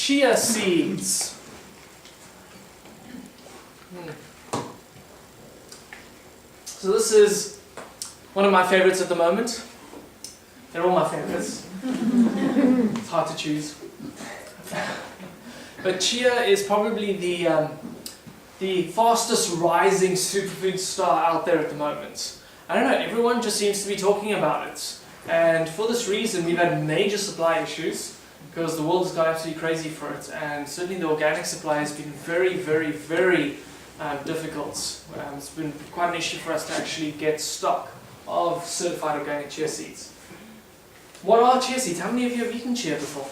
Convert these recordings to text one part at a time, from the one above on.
Chia seeds. So this is one of my favorites at the moment. They're all my favorites. It's hard to choose. But chia is probably the fastest rising superfood star out there at the moment. I don't know, everyone just seems to be talking about it. And for this reason, we've had major supply issues because the world has gone absolutely crazy for it. And certainly the organic supply has been very, very, very difficult. It's been quite an issue for us to actually get stock of certified organic chia seeds. What are chia seeds? How many of you have eaten chia before?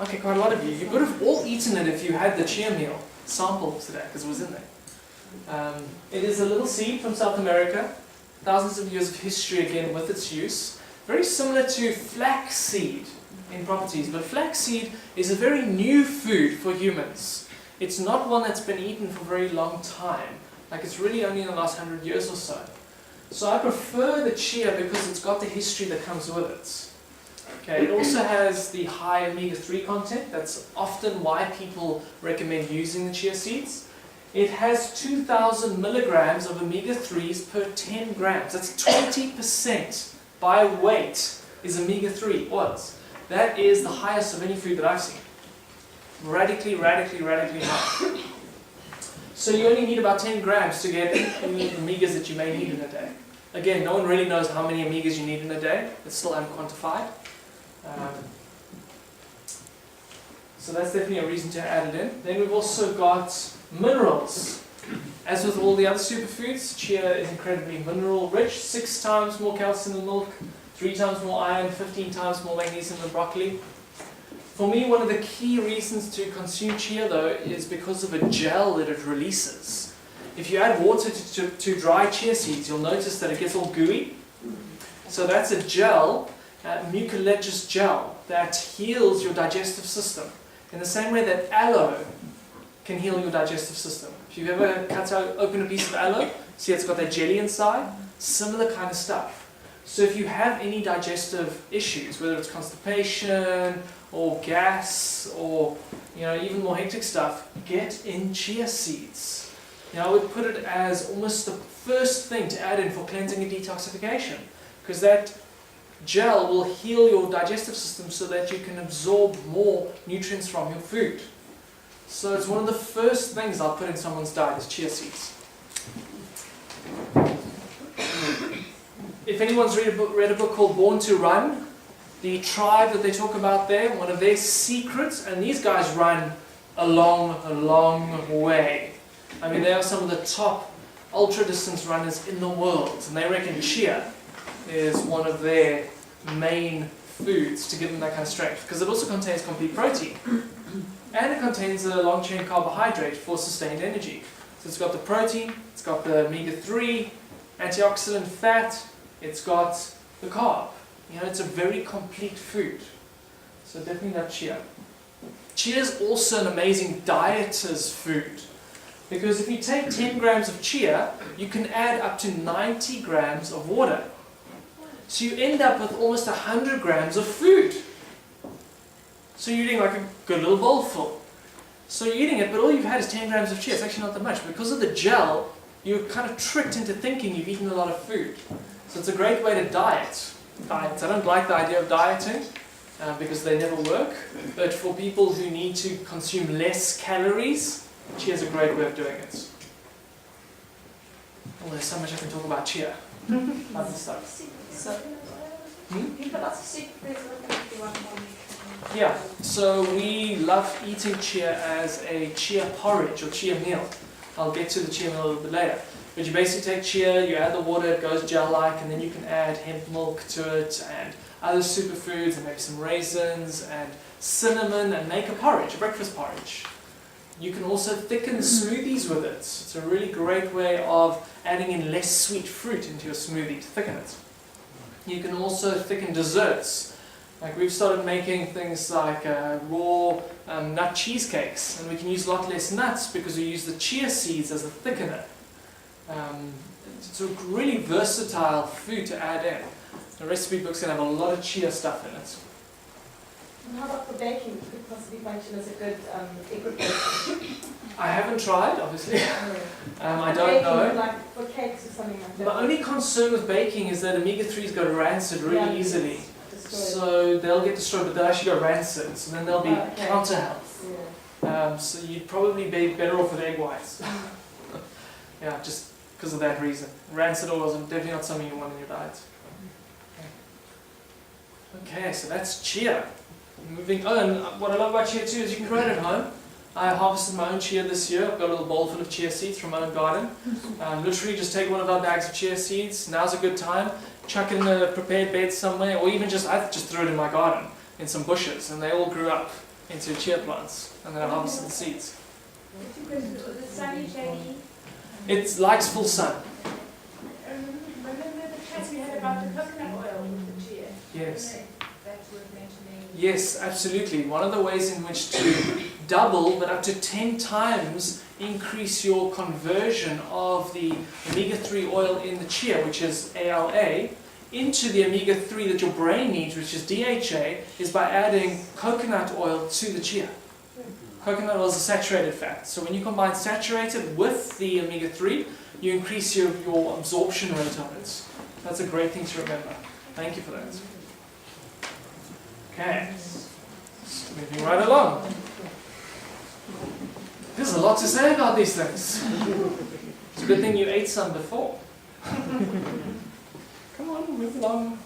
Okay, quite a lot of you. You would have all eaten it if you had the chia meal sample today, because it was in there. It is a little seed from South America. Thousands of years of history again with its use. Very similar to flaxseed in properties, but flaxseed is a very new food for humans. It's not one that's been eaten for a very long time. Like it's really only in the last 100 years or so. So I prefer the chia because it's got the history that comes with it. Okay, it also has the high omega-3 content. That's often why people recommend using the chia seeds. It has 2,000 milligrams of omega-3s per 10 grams. That's 20% by weight is omega-3 oils. That is the highest of any food that I've seen. Radically, radically, radically high. So you only need about 10 grams to get any of the omegas that you may need in a day. Again, no one really knows how many omegas you need in a day. It's still unquantified. So that's definitely a reason to add it in. Then we've also got minerals. As with all the other superfoods, chia is incredibly mineral rich. 6 times more calcium than milk, 3 times more iron, 15 times more magnesium than broccoli. For me, one of the key reasons to consume chia though is because of a gel that it releases. If you add water to dry chia seeds, you'll notice that it gets all gooey. So that's a gel, mucilaginous gel, that heals your digestive system. In the same way that aloe can heal your digestive system. If you've ever open a piece of aloe, see it's got that jelly inside? Similar kind of stuff. So if you have any digestive issues, whether it's constipation or gas or even more hectic stuff, get in chia seeds. I would put it as almost the first thing to add in for cleansing and detoxification, because that gel will heal your digestive system so that you can absorb more nutrients from your food. So it's one of the first things I'll put in someone's diet is chia seeds. If anyone's read a book called Born to Run, the tribe that they talk about there, one of their secrets, and these guys run a long way. I mean, they are some of the top ultra-distance runners in the world, and they reckon chia is one of their main foods to give them that kind of strength, because it also contains complete protein. And it contains a long-chain carbohydrate for sustained energy. So it's got the protein, it's got the omega-3, antioxidant fat, it's got the carb. It's a very complete food. So definitely not chia. Chia is also an amazing dieter's food. Because if you take 10 grams of chia, you can add up to 90 grams of water. So you end up with almost 100 grams of food. So you're eating like a good little bowl full. So you're eating it, but all you've had is 10 grams of chia. It's actually not that much. Because of the gel, you're kind of tricked into thinking you've eaten a lot of food. So it's a great way to diet. I don't like the idea of dieting because they never work. But for people who need to consume less calories, chia is a great way of doing it. Oh, there's so much I can talk about chia. Lots of stuff. Yeah, so we love eating chia as a chia porridge or chia meal. I'll get to the chia meal a little bit later. But you basically take chia, you add the water, it goes gel-like, and then you can add hemp milk to it and other superfoods and maybe some raisins and cinnamon and make a porridge, a breakfast porridge. You can also thicken smoothies with it. It's a really great way of adding in less sweet fruit into your smoothie to thicken it. You can also thicken desserts. Like we've started making things like raw nut cheesecakes, and we can use a lot less nuts because we use the chia seeds as a thickener. It's a really versatile food to add in. The recipe book's going to have a lot of chia stuff in it. And how about for baking? Could it possibly function as a good egg replacement? I haven't tried, obviously. I don't baking, know. Like for cakes or something like that. My only concern with baking is that omega-3s go rancid really easily. So they'll get destroyed, but they'll actually go rancid. So then they'll be counter health. Yeah. So you'd probably be better off with egg whites. Yeah, just because of that reason. Rancid oils are definitely not something you want in your diet. Okay, so that's chia. Moving on, what I love about chia too is you can grow it at home. I harvested my own chia this year. I've got a little bowl full of chia seeds from my own garden. Literally just take one of our bags of chia seeds. Now's a good time. Chuck it in a prepared bed somewhere, or even I just threw it in my garden in some bushes, and they all grew up into chia plants. And then I harvested the seeds. The sunny shady. It likes full sun. Remember the chat we had about the coconut oil with the chia? Yes. That's worth mentioning. Yes, absolutely. One of the ways in which to double, but up to 10 times increase your conversion of the omega-3 oil in the chia, which is ALA, into the omega-3 that your brain needs, which is DHA, is by adding coconut oil to the chia. Coconut oil is a saturated fat. So when you combine saturated with the omega-3, you increase your absorption rate of it. That's a great thing to remember. Thank you for that. Okay, moving right along. There's a lot to say about these things. It's a good thing you ate some before. Come on, move along.